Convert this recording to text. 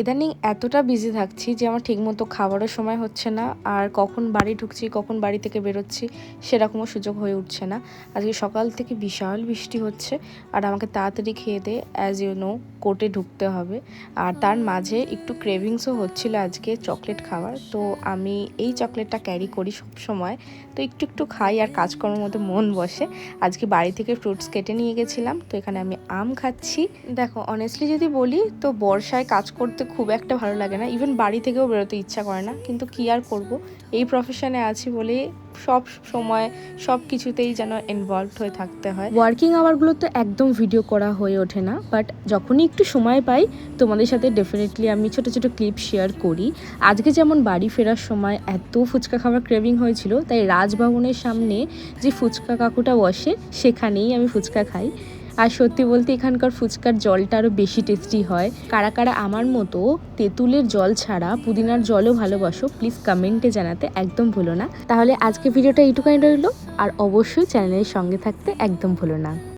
ইদানিং এতটা বিজি থাকছি যে আমার ঠিকমতো খাবারের সময় হচ্ছে না, আর কখন বাড়ি ঢুকছি কখন বাড়ি থেকে বেরোচ্ছি সেরকমও সুযোগ হয়ে উঠছে না। আজকে সকাল থেকে বিশাল বৃষ্টি হচ্ছে, আর আমাকে তাড়াতাড়ি খেয়ে দিয়ে অ্যাজ ইউ নো কোর্টে ঢুকতে হবে। আর তার মাঝে একটু ক্রেভিংসও হচ্ছিল আজকে চকলেট খাওয়ার, তো আমি এই চকলেটটা ক্যারি করি সব সময়, তো একটু একটু খাই আর কাজকর্মের মধ্যে মন বসে। আজকে বাড়ি থেকে ফ্রুটস কেটে নিয়ে গেছিলাম, তো এখানে আমি আম খাচ্ছি। দেখো অনেস্টলি যদি বলি তো বর্ষায় কাজ করতে খুব একটা ভালো লাগে না, ইভেন বাড়ি থেকেও বেরোতে ইচ্ছা করে না, কিন্তু কি আর করব, এই প্রফেশনে আছি বলে সব সময় সব কিছুতেই যেন ইনভলভড হয়ে থাকতে হয়। ওয়ার্কিং আওয়ারগুলো তো একদম ভিডিও করা হয়ে ওঠে না, বাট যখনই একটু সময় পাই তোমাদের সাথে ডেফিনেটলি আমি ছোট ছোট ক্লিপ শেয়ার করি। আজকে যেমন বাড়ি ফেরার সময় এত ফুচকা খাবার ক্রেভিং হয়েছিল, তাই রাজভবনের সামনে যে ফুচকা কাকুটা বসে সেখানেই আমি ফুচকা খাই। আর সত্যি বলতে এখানকার ফুচকার জলটা আরও বেশি টেস্টি হয়। কারা কারা আমার মতো তেঁতুলের জল ছাড়া পুদিনার জলও ভালোবাসো প্লিজ কমেন্টে জানাতে একদম ভুলো না। তাহলে আজকে ভিডিওটা এইটুকাই রইলো, আর অবশ্যই চ্যানেলের সঙ্গে থাকতে একদম ভুলো না।